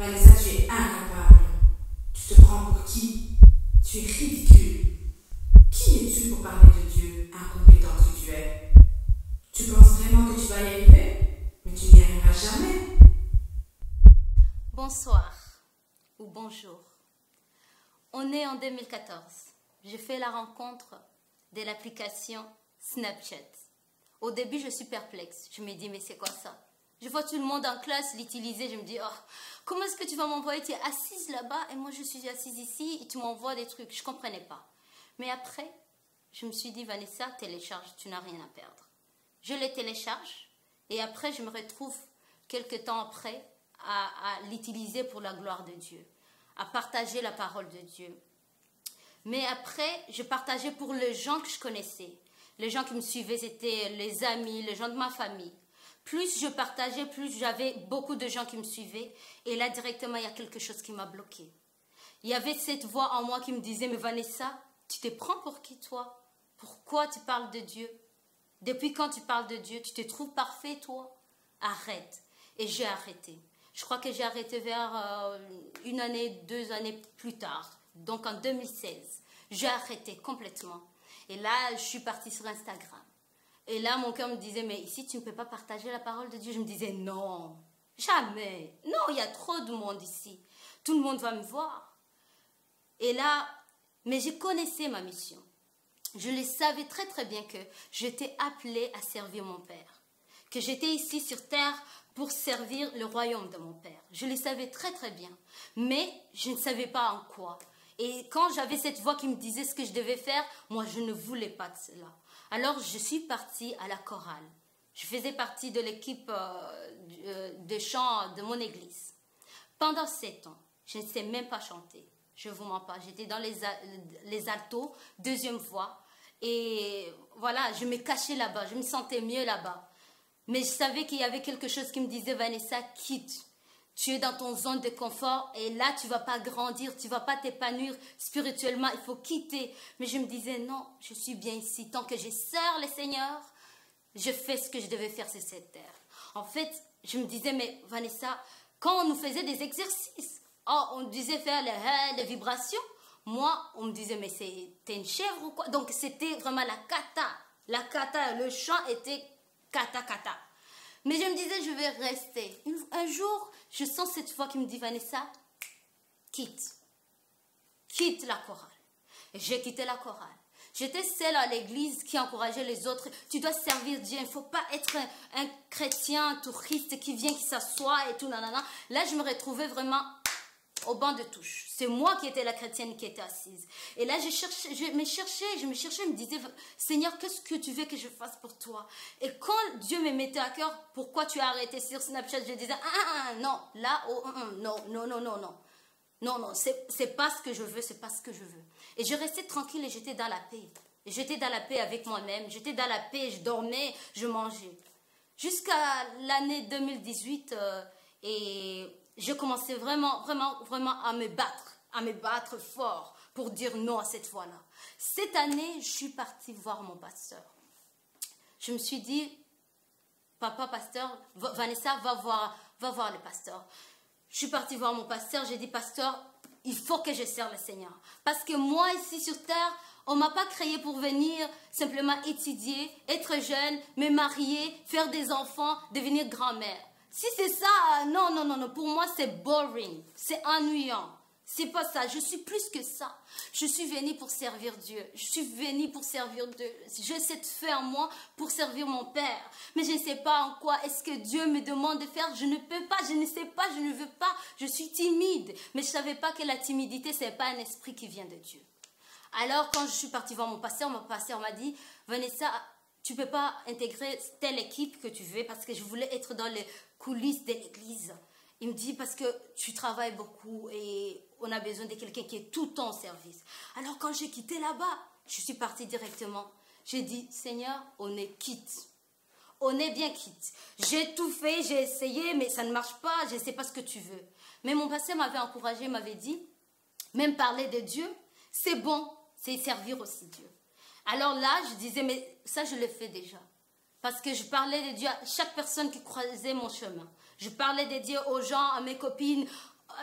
Vanessa, tu es incapable. Tu te prends pour qui? Tu es ridicule. Qui es-tu pour parler de Dieu, incompétent que tu es? Tu penses vraiment que tu vas y arriver? Mais tu n'y arriveras jamais. Bonsoir ou bonjour. On est en 2014. Je fais la rencontre de l'application Snapchat. Au début, je suis perplexe. Je me dis, mais c'est quoi ça? Je vois tout le monde en classe l'utiliser. Je me dis, oh, comment est-ce que tu vas m'envoyer? Tu es assise là-bas et moi je suis assise ici et tu m'envoies des trucs. Je ne comprenais pas. Mais après, je me suis dit, Vanessa, télécharge, tu n'as rien à perdre. Je les télécharge et après, je me retrouve quelques temps après à l'utiliser pour la gloire de Dieu, à partager la parole de Dieu. Mais après, je partageais pour les gens que je connaissais. Les gens qui me suivaient, c'était les amis, les gens de ma famille. Plus je partageais, plus j'avais beaucoup de gens qui me suivaient. Et là, directement, il y a quelque chose qui m'a bloquée. Il y avait cette voix en moi qui me disait, mais Vanessa, tu te prends pour qui, toi? Pourquoi tu parles de Dieu? Depuis quand tu parles de Dieu? Tu te trouves parfait, toi? Arrête. Et j'ai arrêté. Je crois que j'ai arrêté vers une année, 2 années plus tard. Donc en 2016. J'ai arrêté complètement. Et là, je suis partie sur Instagram. Et là, mon cœur me disait, mais ici, tu ne peux pas partager la parole de Dieu. Je me disais, non, jamais. Non, il y a trop de monde ici. Tout le monde va me voir. Et là, mais je connaissais ma mission. Je le savais très très bien que j'étais appelée à servir mon Père. Que j'étais ici sur terre pour servir le royaume de mon Père. Je le savais très très bien. Mais je ne savais pas en quoi. Et quand j'avais cette voix qui me disait ce que je devais faire, moi je ne voulais pas de cela. Alors je suis partie à la chorale. Je faisais partie de l'équipe de chant de mon église. Pendant 7 ans, je ne sais même pas chanter. Je ne vous mens pas. J'étais dans les altos, 2e voix. Et voilà, je me cachais là-bas. Je me sentais mieux là-bas. Mais je savais qu'il y avait quelque chose qui me disait, Vanessa, quitte. Tu es dans ton zone de confort et là, tu ne vas pas grandir, tu ne vas pas t'épanouir spirituellement, il faut quitter. Mais je me disais, non, je suis bien ici. Tant que je sers le Seigneur, je fais ce que je devais faire sur cette terre. En fait, je me disais, mais Vanessa, quand on nous faisait des exercices, on disait faire les vibrations, moi, on me disait, mais t'es une chèvre ou quoi? Donc, c'était vraiment la kata. La kata, le chant était kata. Mais je me disais, je vais rester. Un jour, je sens cette voix qui me dit, Vanessa, quitte. Quitte la chorale. Et j'ai quitté la chorale. J'étais celle à l'église qui encourageait les autres. Tu dois servir Dieu. Il ne faut pas être un chrétien, un touriste qui vient, qui s'assoit et tout. Nanana. Là, je me retrouvais vraiment au banc de touche. C'est moi qui étais la chrétienne qui était assise. Et là, je me cherchais, je me disais, Seigneur, qu'est-ce que tu veux que je fasse pour toi? Et quand Dieu me mettait à cœur, pourquoi tu as arrêté sur Snapchat? Je disais, non, là, non, c'est pas ce que je veux, c'est pas ce que je veux. Et je restais tranquille et j'étais dans la paix. J'étais dans la paix avec moi-même, j'étais dans la paix, je dormais, je mangeais. Jusqu'à l'année 2018, et je commençais vraiment à me battre fort pour dire non à cette voix-là. Cette année, je suis partie voir mon pasteur. Je me suis dit, papa pasteur, Vanessa, va voir le pasteur. Je suis partie voir mon pasteur, j'ai dit, pasteur, il faut que je serve le Seigneur. Parce que moi, ici sur terre, on ne m'a pas créé pour venir simplement étudier, être jeune, me marier, faire des enfants, devenir grand-mère. Si c'est ça, non, pour moi c'est boring, c'est ennuyant. C'est pas ça, je suis plus que ça. Je suis venue pour servir Dieu. Je suis venue pour servir Dieu. J'ai cette foi en moi pour servir mon Père. Mais je ne sais pas en quoi est-ce que Dieu me demande de faire. Je ne peux pas, je ne sais pas, je ne veux pas. Je suis timide. Mais je ne savais pas que la timidité, ce n'est pas un esprit qui vient de Dieu. Alors quand je suis partie voir mon pasteur m'a dit, Vanessa, tu ne peux pas intégrer telle équipe que tu veux parce que je voulais être dans les coulisses de l'église. Il me dit parce que tu travailles beaucoup et on a besoin de quelqu'un qui est tout le temps au service. Alors quand j'ai quitté là-bas, je suis partie directement. J'ai dit, Seigneur, on est quitte. On est bien quitte. J'ai tout fait, j'ai essayé, mais ça ne marche pas, je ne sais pas ce que tu veux. Mais mon pasteur m'avait encouragé, m'avait dit, même parler de Dieu, c'est bon, c'est servir aussi Dieu. Alors là, je disais, mais ça, je le fais déjà. Parce que je parlais de Dieu à chaque personne qui croisait mon chemin. Je parlais de Dieu aux gens, à mes copines,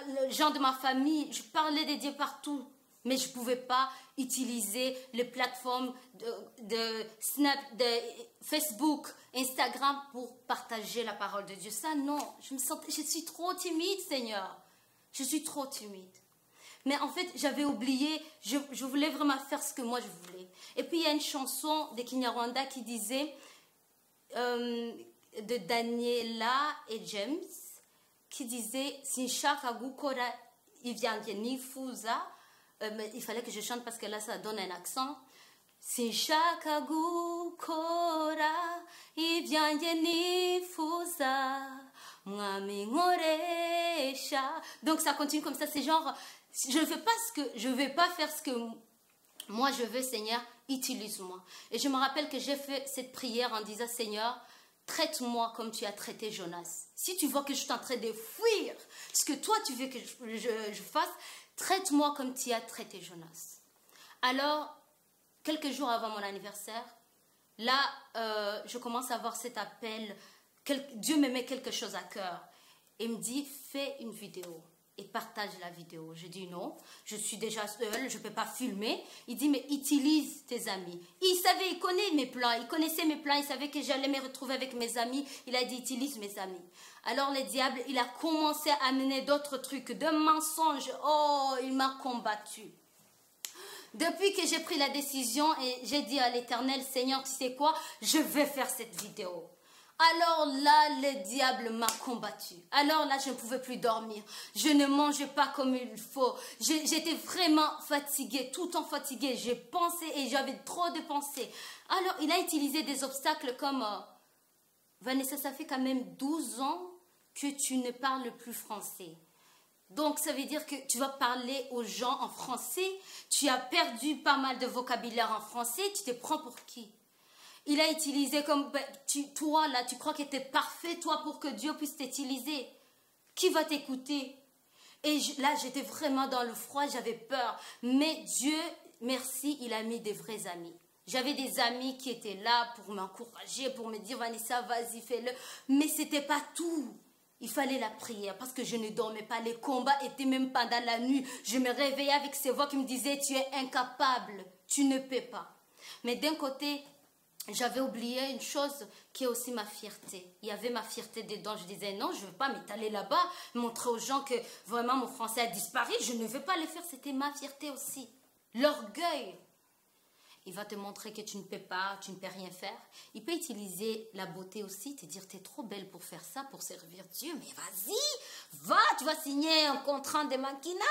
les gens de ma famille, je parlais de Dieu partout. Mais je ne pouvais pas utiliser les plateformes de Facebook, Instagram pour partager la parole de Dieu. Ça, non. Je suis trop timide, Seigneur. Je suis trop timide. Mais en fait, j'avais oublié, je voulais vraiment faire ce que moi je voulais. Et puis, il y a une chanson de Kinyarwanda qui disait, de Daniela et James, qui disait, Sinshaka gukora ivyanjye nifuza. Il fallait que je chante parce que là, ça donne un accent. Sinshaka gukora ivyanjye nifuza mwami nkoresha. Donc ça continue comme ça, c'est genre je ne vais pas faire ce que moi je veux, Seigneur, utilise-moi. Et je me rappelle que j'ai fait cette prière en disant, Seigneur, traite-moi comme tu as traité Jonas. Si tu vois que je suis en train de fuir ce que toi tu veux que je fasse, traite-moi comme tu as traité Jonas. Alors, quelques jours avant mon anniversaire, là, je commence à avoir cet appel. Dieu me met quelque chose à cœur. Il me dit, fais une vidéo et partage la vidéo. Je dis non, je suis déjà seule, je ne peux pas filmer. Il dit, mais utilise tes amis. Il connaît mes plans, il connaissait mes plans, il savait que j'allais me retrouver avec mes amis. Il a dit, utilise mes amis. Alors le diable, il a commencé à amener d'autres trucs, de mensonges. Oh, il m'a combattu. Depuis que j'ai pris la décision et j'ai dit à l'Éternel, Seigneur, tu sais quoi, je vais faire cette vidéo. Alors là, le diable m'a combattu. Alors là, je ne pouvais plus dormir. Je ne mangeais pas comme il faut. J'étais vraiment fatiguée, tout le temps fatiguée. J'ai pensé et j'avais trop de pensées. Alors, il a utilisé des obstacles comme... Vanessa, ça fait quand même 12 ans que tu ne parles plus français. Donc, ça veut dire que tu vas parler aux gens en français. Tu as perdu pas mal de vocabulaire en français. Tu te prends pour qui? Il a utilisé comme, toi là, tu crois que tu es parfait, toi, pour que Dieu puisse t'utiliser. Qui va t'écouter? Et là, j'étais vraiment dans le froid, j'avais peur. Mais Dieu, merci, il a mis des vrais amis. J'avais des amis qui étaient là pour m'encourager, pour me dire, Vanessa, vas-y, fais-le. Mais ce n'était pas tout. Il fallait la prière parce que je ne dormais pas. Les combats étaient même pendant la nuit. Je me réveillais avec ces voix qui me disaient, tu es incapable, tu ne peux pas. Mais d'un côté... J'avais oublié une chose qui est aussi ma fierté. Il y avait ma fierté dedans. Je disais non, je ne veux pas m'étaler là-bas, montrer aux gens que vraiment mon français a disparu. Je ne veux pas le faire. C'était ma fierté aussi. L'orgueil. Il va te montrer que tu ne peux pas, tu ne peux rien faire. Il peut utiliser la beauté aussi, te dire tu es trop belle pour faire ça, pour servir Dieu. Mais vas-y, va, tu vas signer un contrat de mannequinat.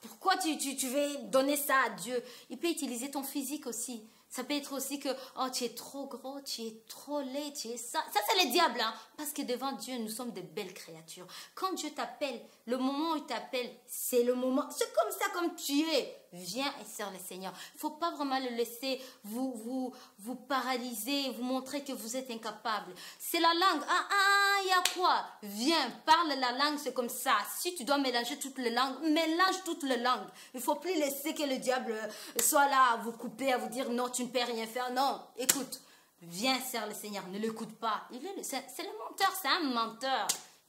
Pourquoi tu veux donner ça à Dieu? Il peut utiliser ton physique aussi. Ça peut être aussi que, oh, tu es trop gros, tu es trop laid, tu es ça. Ça, c'est le diable, hein. Parce que devant Dieu, nous sommes de belles créatures. Quand Dieu t'appelle, le moment où il t'appelle, c'est le moment. C'est comme ça, comme tu es. Viens et sers le Seigneur. Il ne faut pas vraiment le laisser vous paralyser, vous montrer que vous êtes incapable. C'est la langue. Il y a quoi? Viens, parle la langue, c'est comme ça. Si tu dois mélanger toutes les langues, mélange toutes les langues. Il ne faut plus laisser que le diable soit là à vous couper, à vous dire non, tu ne peux rien faire. Non, écoute, viens, sers le Seigneur. Ne l'écoute pas. C'est le menteur, c'est un menteur.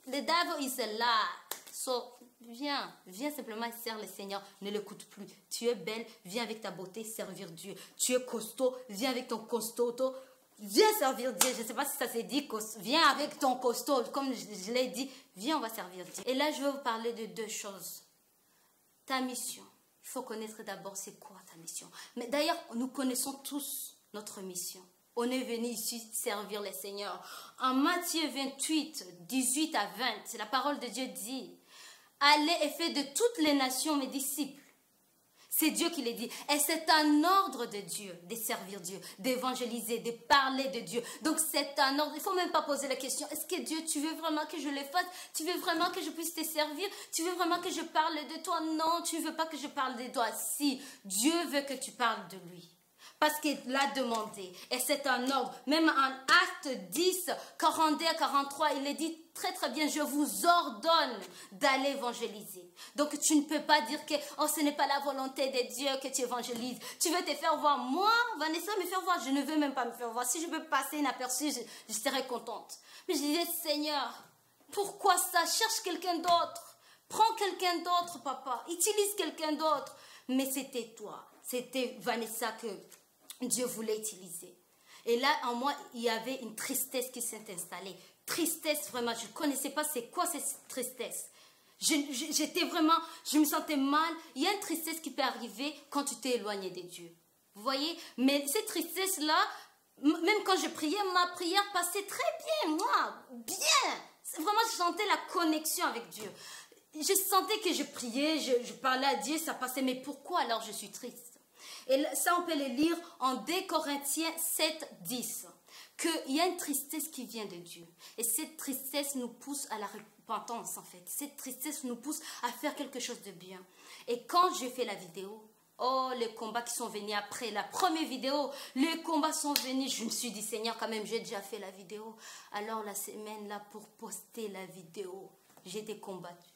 Le devil, il est là. So, viens simplement et sers le Seigneur, ne l'écoute plus. Tu es belle, viens avec ta beauté servir Dieu. Tu es costaud, viens avec ton costaud. Viens servir Dieu. Je ne sais pas si ça s'est dit, viens avec ton costaud. Comme je l'ai dit, viens, on va servir Dieu. Et là, je vais vous parler de deux choses. Ta mission. Il faut connaître d'abord c'est quoi ta mission. Mais d'ailleurs, nous connaissons tous notre mission. On est venu ici servir le Seigneur. En Matthieu 28, 18 à 20, la parole de Dieu dit, allez et faites de toutes les nations mes disciples. C'est Dieu qui le dit. Et c'est un ordre de Dieu de servir Dieu, d'évangéliser, de parler de Dieu. Donc c'est un ordre. Il ne faut même pas poser la question, est-ce que Dieu, tu veux vraiment que je le fasse? Tu veux vraiment que je puisse te servir? Tu veux vraiment que je parle de toi? Non, tu ne veux pas que je parle de toi. Si, Dieu veut que tu parles de lui. Parce qu'il l'a demandé. Et c'est un ordre. Même en Acte 10, 42 à 43, il est dit très très bien, je vous ordonne d'aller évangéliser. Donc tu ne peux pas dire que oh, ce n'est pas la volonté de Dieu que tu évangélises. Tu veux te faire voir. Moi, Vanessa, me faire voir. Je ne veux même pas me faire voir. Si je peux passer inaperçu, je serais contente. Mais je disais, Seigneur, pourquoi ça? Cherche quelqu'un d'autre. Prends quelqu'un quelqu'un d'autre, papa. Utilise quelqu'un d'autre. Mais c'était toi. C'était Vanessa que Dieu voulait utiliser. Et là, en moi, il y avait une tristesse qui s'est installée. Tristesse, vraiment, je ne connaissais pas c'est quoi cette tristesse. J'étais vraiment, je me sentais mal. Il y a une tristesse qui peut arriver quand tu t'es éloigné de Dieu. Vous voyez? Mais cette tristesse-là, même quand je priais, ma prière passait très bien, moi. Bien. Vraiment, je sentais la connexion avec Dieu. Je sentais que je priais, je parlais à Dieu, ça passait. Mais pourquoi alors je suis triste? Et ça, on peut le lire en 2 Corinthiens 7, 10. Qu'il y a une tristesse qui vient de Dieu. Et cette tristesse nous pousse à la repentance, en fait. Cette tristesse nous pousse à faire quelque chose de bien. Et quand j'ai fait la vidéo, oh, les combats qui sont venus après la première vidéo, les combats sont venus. Je me suis dit, Seigneur, quand même, j'ai déjà fait la vidéo. Alors, la semaine, là, pour poster la vidéo, j'étais combattue.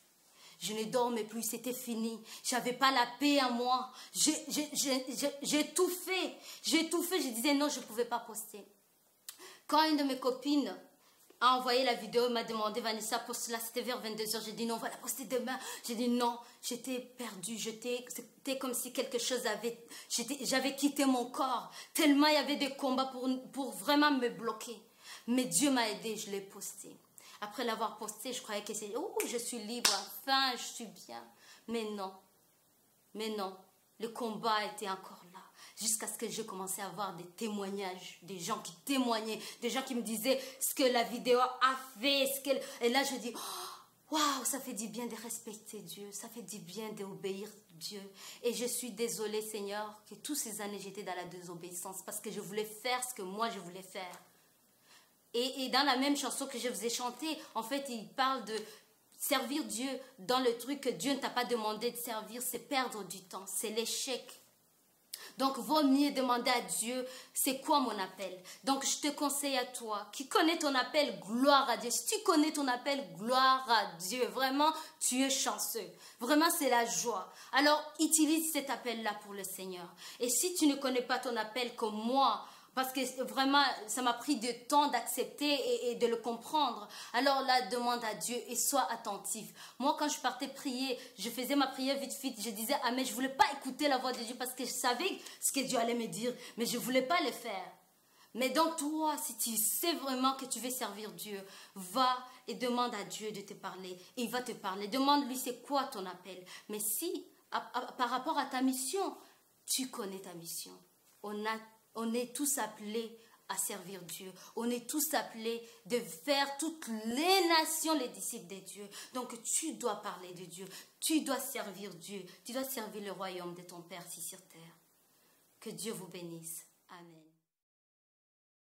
Je ne dormais plus, c'était fini. J'avais pas la paix en moi. J'ai tout fait. Je disais non, je ne pouvais pas poster. Quand une de mes copines a envoyé la vidéo, elle m'a demandé, Vanessa, poste là, c'était vers 22h. J'ai dit non, on va la poster demain. J'ai dit non, j'étais perdue. C'était comme si quelque chose j'avais quitté mon corps. Tellement il y avait des combats pour vraiment me bloquer. Mais Dieu m'a aidée, je l'ai posté. Après l'avoir posté, je croyais que c'est « Oh, je suis libre, enfin, je suis bien. » Mais non. Le combat était encore là. Jusqu'à ce que je commençais à avoir des témoignages, des gens qui témoignaient, des gens qui me disaient ce que la vidéo a fait. Et là, je dis « Waouh, ça fait du bien de respecter Dieu. Ça fait du bien d'obéir Dieu. » Et je suis désolée, Seigneur, que toutes ces années, j'étais dans la désobéissance parce que je voulais faire ce que moi, je voulais faire. Et dans la même chanson que je vous ai chantée, en fait, il parle de servir Dieu dans le truc que Dieu ne t'a pas demandé de servir, c'est perdre du temps, c'est l'échec. Donc, vaut mieux demander à Dieu, c'est quoi mon appel? Donc, je te conseille à toi, qui connais ton appel, gloire à Dieu. Si tu connais ton appel, gloire à Dieu. Vraiment, tu es chanceux. Vraiment, c'est la joie. Alors, utilise cet appel-là pour le Seigneur. Et si tu ne connais pas ton appel comme moi, parce que vraiment, ça m'a pris du temps d'accepter et de le comprendre. Alors là, demande à Dieu et sois attentif. Moi, quand je partais prier, je faisais ma prière vite. Je disais, ah mais je ne voulais pas écouter la voix de Dieu parce que je savais ce que Dieu allait me dire. Mais je ne voulais pas le faire. Mais donc toi, si tu sais vraiment que tu veux servir Dieu, va et demande à Dieu de te parler. Il va te parler. Demande-lui c'est quoi ton appel. Mais si, par rapport à ta mission, tu connais ta mission. On est tous appelés à servir Dieu. On est tous appelés de faire toutes les nations les disciples de Dieu. Donc tu dois parler de Dieu. Tu dois servir Dieu. Tu dois servir le royaume de ton Père ici sur terre. Que Dieu vous bénisse. Amen.